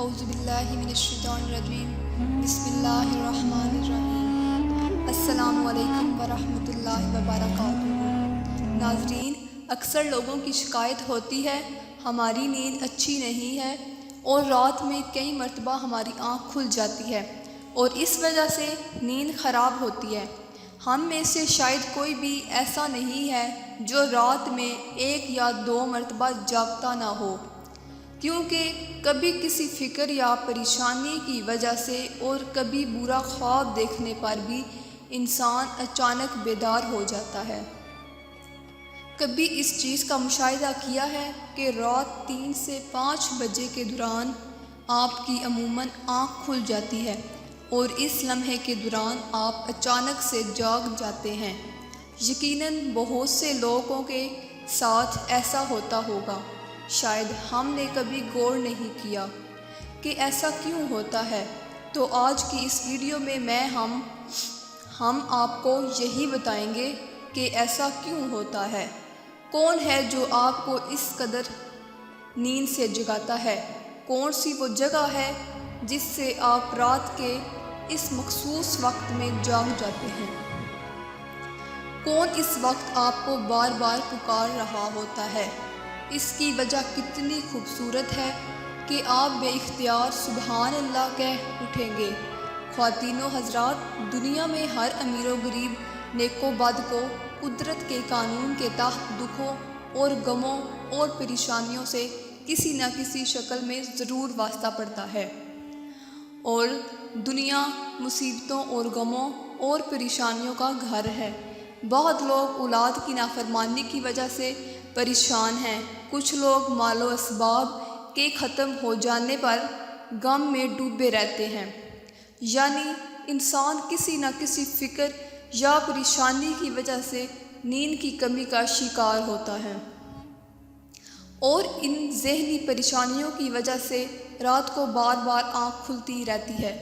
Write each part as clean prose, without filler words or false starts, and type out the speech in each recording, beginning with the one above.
اعوذ باللہ من الشیطان الرجیم بسم اللہ الرحمن الرحیم السلام علیکم ورحمۃ اللہ وبرکاتہ۔ ناظرین، اکثر لوگوں کی شکایت ہوتی ہے ہماری نیند اچھی نہیں ہے اور رات میں کئی مرتبہ ہماری آنکھ کھل جاتی ہے اور اس وجہ سے نیند خراب ہوتی ہے۔ ہم میں سے شاید کوئی بھی ایسا نہیں ہے جو رات میں 1 یا 2 مرتبہ جاگتا نہ ہو، کیونکہ کبھی کسی فکر یا پریشانی کی وجہ سے اور کبھی برا خواب دیکھنے پر بھی انسان اچانک بیدار ہو جاتا ہے۔ کبھی اس چیز کا مشاہدہ کیا ہے کہ رات 3 سے 5 بجے کے دوران آپ کی عموماً آنکھ کھل جاتی ہے اور اس لمحے کے دوران آپ اچانک سے جاگ جاتے ہیں۔ یقیناً بہت سے لوگوں کے ساتھ ایسا ہوتا ہوگا، شاید ہم نے کبھی غور نہیں کیا کہ ایسا کیوں ہوتا ہے۔ تو آج کی اس ویڈیو میں ہم آپ کو یہی بتائیں گے کہ ایسا کیوں ہوتا ہے، کون ہے جو آپ کو اس قدر نیند سے جگاتا ہے، کون سی وہ جگہ ہے جس سے آپ رات کے اس مخصوص وقت میں جاگ جاتے ہیں، کون اس وقت آپ کو بار بار پکار رہا ہوتا ہے۔ اس کی وجہ کتنی خوبصورت ہے کہ آپ بے اختیار سبحان اللہ کہہ اٹھیں گے۔ خواتین و حضرات، دنیا میں ہر امیر و غریب، نیک و بد کو قدرت کے قانون کے تحت دکھوں اور غموں اور پریشانیوں سے کسی نہ کسی شکل میں ضرور واسطہ پڑتا ہے، اور دنیا مصیبتوں اور غموں اور پریشانیوں کا گھر ہے۔ بہت لوگ اولاد کی نافرمانی کی وجہ سے پریشان ہیں، کچھ لوگ مال و اسباب کے ختم ہو جانے پر غم میں ڈوبے رہتے ہیں، یعنی انسان کسی نہ کسی فکر یا پریشانی کی وجہ سے نیند کی کمی کا شکار ہوتا ہے، اور ان ذہنی پریشانیوں کی وجہ سے رات کو بار بار آنکھ کھلتی رہتی ہے۔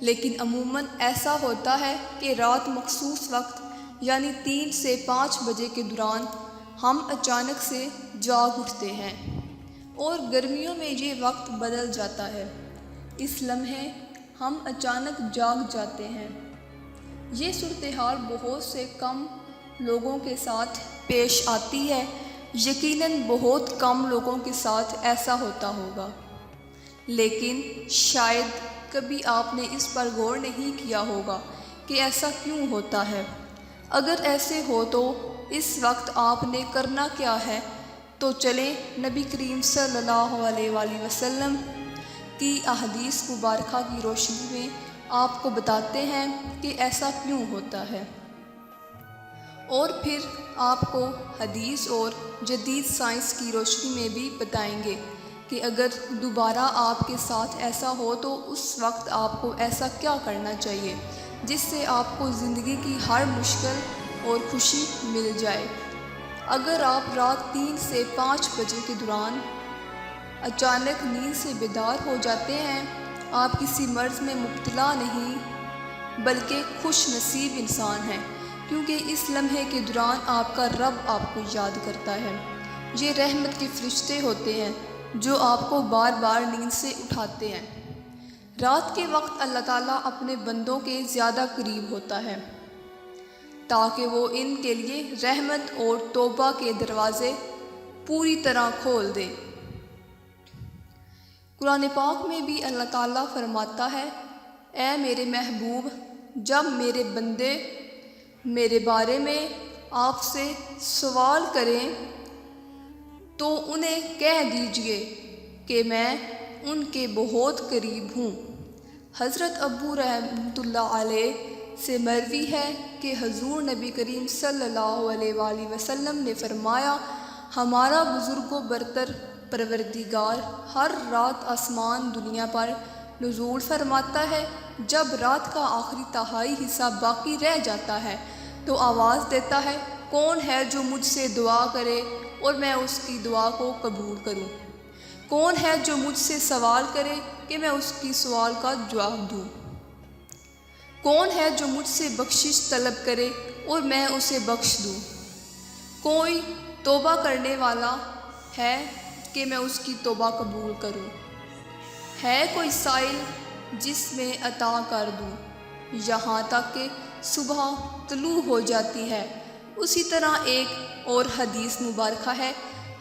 لیکن عموماً ایسا ہوتا ہے کہ رات مخصوص وقت یعنی 3 سے 5 بجے کے دوران ہم اچانک سے جاگ اٹھتے ہیں، اور گرمیوں میں یہ وقت بدل جاتا ہے۔ اس لمحے ہم اچانک جاگ جاتے ہیں۔ یہ صورتحال بہت سے کم لوگوں کے ساتھ پیش آتی ہے، یقیناً بہت کم لوگوں کے ساتھ ایسا ہوتا ہوگا، لیکن شاید کبھی آپ نے اس پر غور نہیں کیا ہوگا کہ ایسا کیوں ہوتا ہے۔ اگر ایسے ہو تو اس وقت آپ نے کرنا کیا ہے؟ تو چلیں نبی کریم صلی اللہ علیہ وآلہ وسلم کی احادیث مبارکہ کی روشنی میں آپ کو بتاتے ہیں کہ ایسا کیوں ہوتا ہے، اور پھر آپ کو حدیث اور جدید سائنس کی روشنی میں بھی بتائیں گے کہ اگر دوبارہ آپ کے ساتھ ایسا ہو تو اس وقت آپ کو ایسا کیا کرنا چاہیے جس سے آپ کو زندگی کی ہر مشکل اور خوشی مل جائے۔ اگر آپ رات 3 سے 5 بجے کے دوران اچانک نیند سے بیدار ہو جاتے ہیں، آپ کسی مرض میں مبتلا نہیں بلکہ خوش نصیب انسان ہیں، کیونکہ اس لمحے کے دوران آپ کا رب آپ کو یاد کرتا ہے۔ یہ رحمت کے فرشتے ہوتے ہیں جو آپ کو بار بار نیند سے اٹھاتے ہیں۔ رات کے وقت اللہ تعالیٰ اپنے بندوں کے زیادہ قریب ہوتا ہے تاکہ وہ ان کے لیے رحمت اور توبہ کے دروازے پوری طرح کھول دے۔ قرآن پاک میں بھی اللہ تعالیٰ فرماتا ہے، اے میرے محبوب، جب میرے بندے میرے بارے میں آپ سے سوال کریں تو انہیں کہہ دیجئے کہ میں ان کے بہت قریب ہوں۔ حضرت ابو رحمۃ اللہ علیہ سے مروی ہے کہ حضور نبی کریم صلی اللہ علیہ وآلہ وسلم نے فرمایا، ہمارا بزرگ و برتر پروردگار ہر رات آسمان دنیا پر نزول فرماتا ہے۔ جب رات کا آخری تہائی حصہ باقی رہ جاتا ہے تو آواز دیتا ہے، کون ہے جو مجھ سے دعا کرے اور میں اس کی دعا کو قبول کروں؟ کون ہے جو مجھ سے سوال کرے کہ میں اس کی سوال کا جواب دوں؟ کون ہے جو مجھ سے بخشش طلب کرے اور میں اسے بخش دوں؟ کوئی توبہ کرنے والا ہے کہ میں اس کی توبہ قبول کروں؟ ہے کوئی سائل جس میں عطا کر دوں، یہاں تک کہ صبح طلوع ہو جاتی ہے۔ اسی طرح ایک اور حدیث مبارکہ ہے،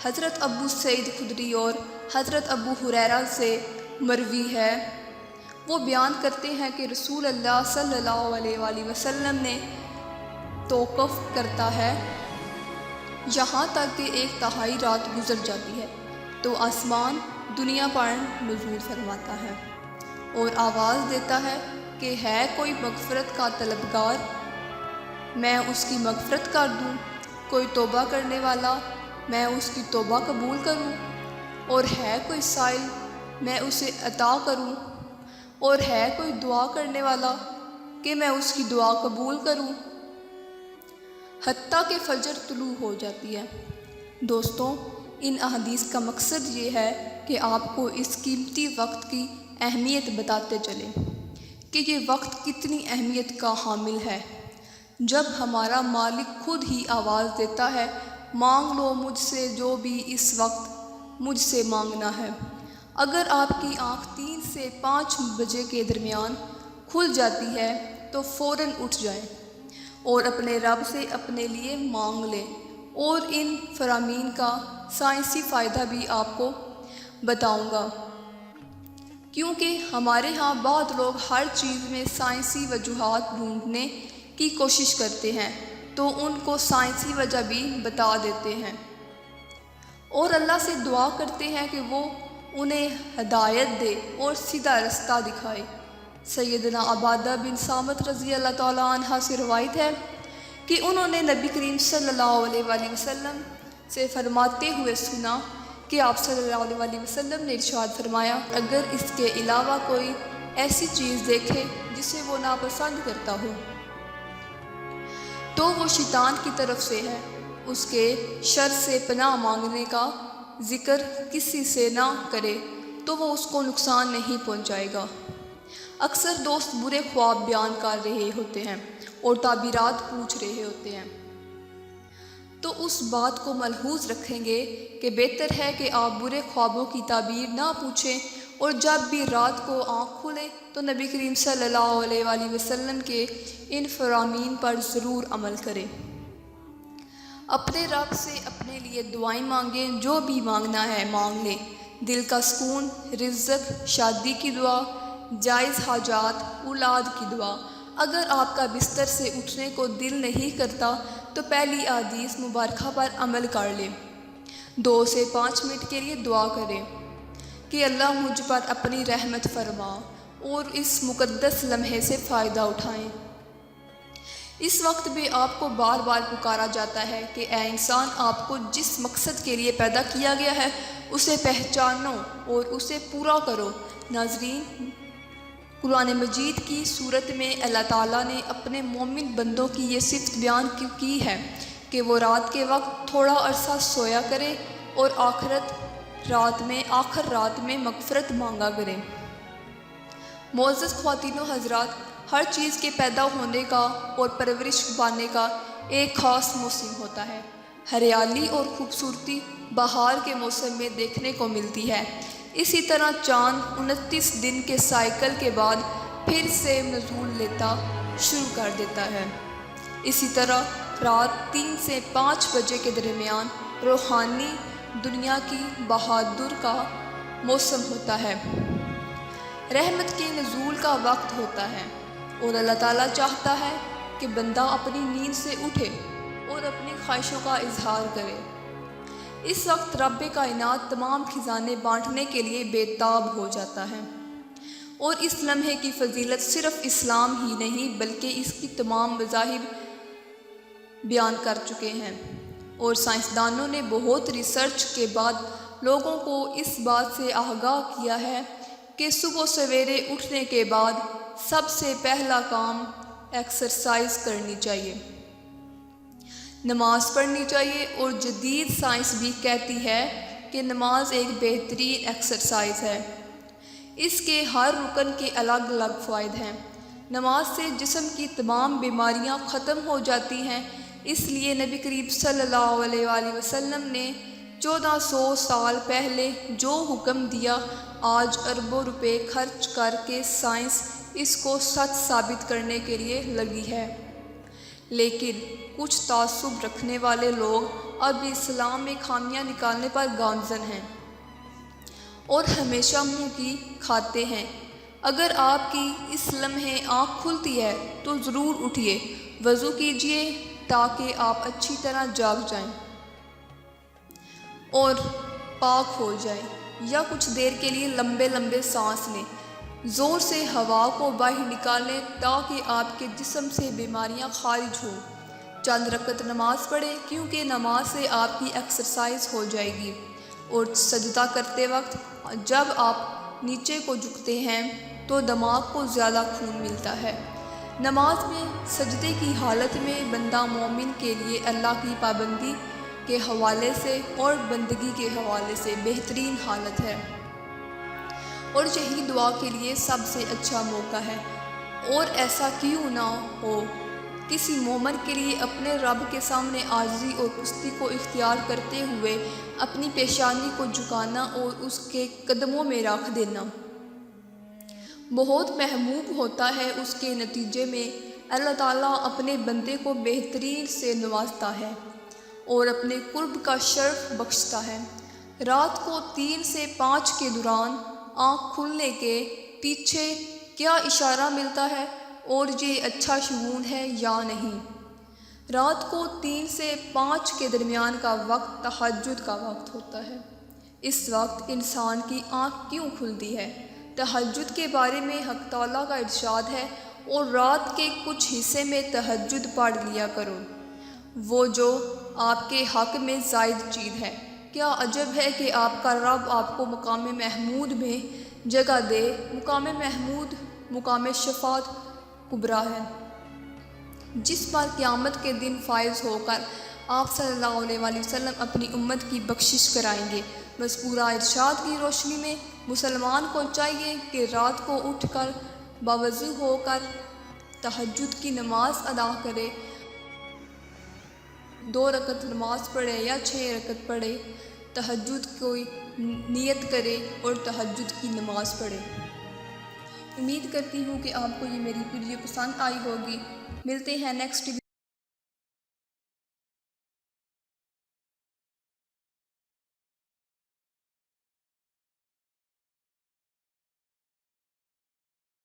حضرت ابو سعید خدری اور حضرت ابو ہریرہ سے مروی ہے۔ وہ بیان کرتے ہیں کہ رسول اللہ صلی اللہ علیہ وآلہ وسلم نے توقف کرتا ہے یہاں تک کہ 1/3 رات گزر جاتی ہے تو آسمان دنیا پر نزول فرماتا ہے اور آواز دیتا ہے کہ ہے کوئی مغفرت کا طلبگار، میں اس کی مغفرت کر دوں، کوئی توبہ کرنے والا، میں اس کی توبہ قبول کروں، اور ہے کوئی سائل، میں اسے عطا کروں، اور ہے کوئی دعا کرنے والا کہ میں اس کی دعا قبول کروں، حتیٰ کہ فجر طلوع ہو جاتی ہے۔ دوستوں، ان احادیث کا مقصد یہ ہے کہ آپ کو اس قیمتی وقت کی اہمیت بتاتے چلیں کہ یہ وقت کتنی اہمیت کا حامل ہے۔ جب ہمارا مالک خود ہی آواز دیتا ہے، مانگ لو مجھ سے جو بھی اس وقت مجھ سے مانگنا ہے۔ اگر آپ کی آنکھ 3 سے 5 بجے کے درمیان کھل جاتی ہے تو فوراً اٹھ جائیں اور اپنے رب سے اپنے لیے مانگ لیں، اور ان فرامین کا سائنسی فائدہ بھی آپ کو بتاؤں گا، کیونکہ ہمارے ہاں بعض لوگ ہر چیز میں سائنسی وجوہات ڈھونڈنے کی کوشش کرتے ہیں تو ان کو سائنسی وجہ بھی بتا دیتے ہیں اور اللہ سے دعا کرتے ہیں کہ وہ انہیں ہدایت دے اور سیدھا رستہ دکھائے۔ سیدنا عبادہ بن صامت رضی اللہ تعالیٰ عنہ سے روایت ہے کہ انہوں نے نبی کریم صلی اللہ علیہ وآلہ وسلم سے فرماتے ہوئے سنا کہ آپ صلی اللہ علیہ وآلہ وسلم نے ارشاد فرمایا، اگر اس کے علاوہ کوئی ایسی چیز دیکھے جسے وہ ناپسند کرتا ہو تو وہ شیطان کی طرف سے ہے، اس کے شر سے پناہ مانگنے کا ذکر کسی سے نہ کرے تو وہ اس کو نقصان نہیں پہنچائے گا۔ اکثر دوست برے خواب بیان کر رہے ہوتے ہیں اور تعبیرات پوچھ رہے ہوتے ہیں، تو اس بات کو ملحوظ رکھیں گے کہ بہتر ہے کہ آپ برے خوابوں کی تعبیر نہ پوچھیں، اور جب بھی رات کو آنکھ کھلے تو نبی کریم صلی اللہ علیہ وآلہ وسلم کے ان فرامین پر ضرور عمل کریں۔ اپنے رب سے اپنے لیے دعائیں مانگیں، جو بھی مانگنا ہے مانگ لیں، دل کا سکون، رزق، شادی کی دعا، جائز حاجات، اولاد کی دعا۔ اگر آپ کا بستر سے اٹھنے کو دل نہیں کرتا تو پہلی احادیث مبارکہ پر عمل کر لیں، 2 سے 5 منٹ کے لیے دعا کریں کہ اللہ مجھ پر اپنی رحمت فرما، اور اس مقدس لمحے سے فائدہ اٹھائیں۔ اس وقت بھی آپ کو بار بار پکارا جاتا ہے کہ اے انسان، آپ کو جس مقصد کے لیے پیدا کیا گیا ہے اسے پہچانو اور اسے پورا کرو۔ ناظرین، قرآن مجید کی صورت میں اللہ تعالیٰ نے اپنے مومن بندوں کی یہ صفت بیان کی ہے کہ وہ رات کے وقت تھوڑا عرصہ سویا کرے اور آخر رات میں مغفرت مانگا کریں۔ معزز خواتین و حضرات، ہر چیز کے پیدا ہونے کا اور پرورش پانے کا ایک خاص موسم ہوتا ہے۔ ہریالی اور خوبصورتی بہار کے موسم میں دیکھنے کو ملتی ہے۔ اسی طرح چاند 29 دن کے سائیکل کے بعد پھر سے نزول لیتا شروع کر دیتا ہے۔ اسی طرح رات 3 سے 5 بجے کے درمیان روحانی دنیا کی بہادر کا موسم ہوتا ہے، رحمت کے نزول کا وقت ہوتا ہے، اور اللہ تعالیٰ چاہتا ہے کہ بندہ اپنی نیند سے اٹھے اور اپنی خواہشوں کا اظہار کرے۔ اس وقت رب کائنات تمام خزانے بانٹنے کے لیے بے تاب ہو جاتا ہے، اور اس لمحے کی فضیلت صرف اسلام ہی نہیں بلکہ اس کی تمام مذاہب بیان کر چکے ہیں، اور سائنسدانوں نے بہت ریسرچ کے بعد لوگوں کو اس بات سے آگاہ کیا ہے کہ صبح سویرے اٹھنے کے بعد سب سے پہلا کام ایکسرسائز کرنی چاہیے، نماز پڑھنی چاہیے، اور جدید سائنس بھی کہتی ہے کہ نماز ایک بہترین ایکسرسائز ہے۔ اس کے ہر رکن کے الگ الگ فوائد ہیں۔ نماز سے جسم کی تمام بیماریاں ختم ہو جاتی ہیں، اس لیے نبی کریم صلی اللہ علیہ وآلہ وسلم نے 1400 سال پہلے جو حکم دیا آج اربوں روپے خرچ کر کے سائنس اس کو سچ ثابت کرنے کے لیے لگی ہے، لیکن کچھ تعصب رکھنے والے لوگ اب اسلام میں خامیاں نکالنے پر گامزن ہیں اور ہمیشہ منہ کی کھاتے ہیں۔ اگر آپ کی اس لمحے آنکھ کھلتی ہے تو ضرور اٹھیے، وضو کیجیے تاکہ آپ اچھی طرح جاگ جائیں اور پاک ہو جائیں، یا کچھ دیر کے لیے لمبے لمبے سانس لیں، زور سے ہوا کو باہر نکالیں تاکہ آپ کے جسم سے بیماریاں خارج ہوں۔ چند رکعت نماز پڑھیں کیونکہ نماز سے آپ کی ایکسرسائز ہو جائے گی، اور سجدہ کرتے وقت جب آپ نیچے کو جھکتے ہیں تو دماغ کو زیادہ خون ملتا ہے۔ نماز میں سجدے کی حالت میں بندہ مومن کے لیے اللہ کی پابندی کے حوالے سے اور بندگی کے حوالے سے بہترین حالت ہے، اور یہی دعا کے لیے سب سے اچھا موقع ہے۔ اور ایسا کیوں نہ ہو، کسی مومن کے لیے اپنے رب کے سامنے عاجزی اور پستی کو اختیار کرتے ہوئے اپنی پیشانی کو جھکانا اور اس کے قدموں میں رکھ دینا بہت محبوب ہوتا ہے۔ اس کے نتیجے میں اللہ تعالیٰ اپنے بندے کو بہترین سے نوازتا ہے اور اپنے قرب کا شرف بخشتا ہے۔ رات کو 3 سے 5 کے دوران آنکھ کھلنے کے پیچھے کیا اشارہ ملتا ہے اور یہ اچھا شگون ہے یا نہیں؟ رات کو 3 سے 5 کے درمیان کا وقت تہجد کا وقت ہوتا ہے۔ اس وقت انسان کی آنکھ کیوں کھلتی ہے؟ تہجد کے بارے میں حق تعالیٰ کا ارشاد ہے، اور رات کے کچھ حصے میں تہجد پڑھ لیا کرو، وہ جو آپ کے حق میں زائد چیز ہے۔ کیا عجب ہے کہ آپ کا رب آپ کو مقام محمود میں جگہ دے۔ مقام محمود مقام شفاعت کبریٰ ہے، جس پر قیامت کے دن فائز ہو کر آپ صلی اللہ علیہ وآلہ وسلم اپنی امت کی بخشش کرائیں گے۔ مذکورہ ارشاد کی روشنی میں مسلمان کو چاہیے کہ رات کو اٹھ کر باوضو ہو کر تہجد کی نماز ادا کرے، 2 رکعت نماز پڑھے یا 6 رکعت پڑھے، تہجد کی نیت کرے اور تہجد کی نماز پڑھے۔ امید کرتی ہوں کہ آپ کو یہ میری ویڈیو پسند آئی ہوگی۔ ملتے ہیں نیکسٹ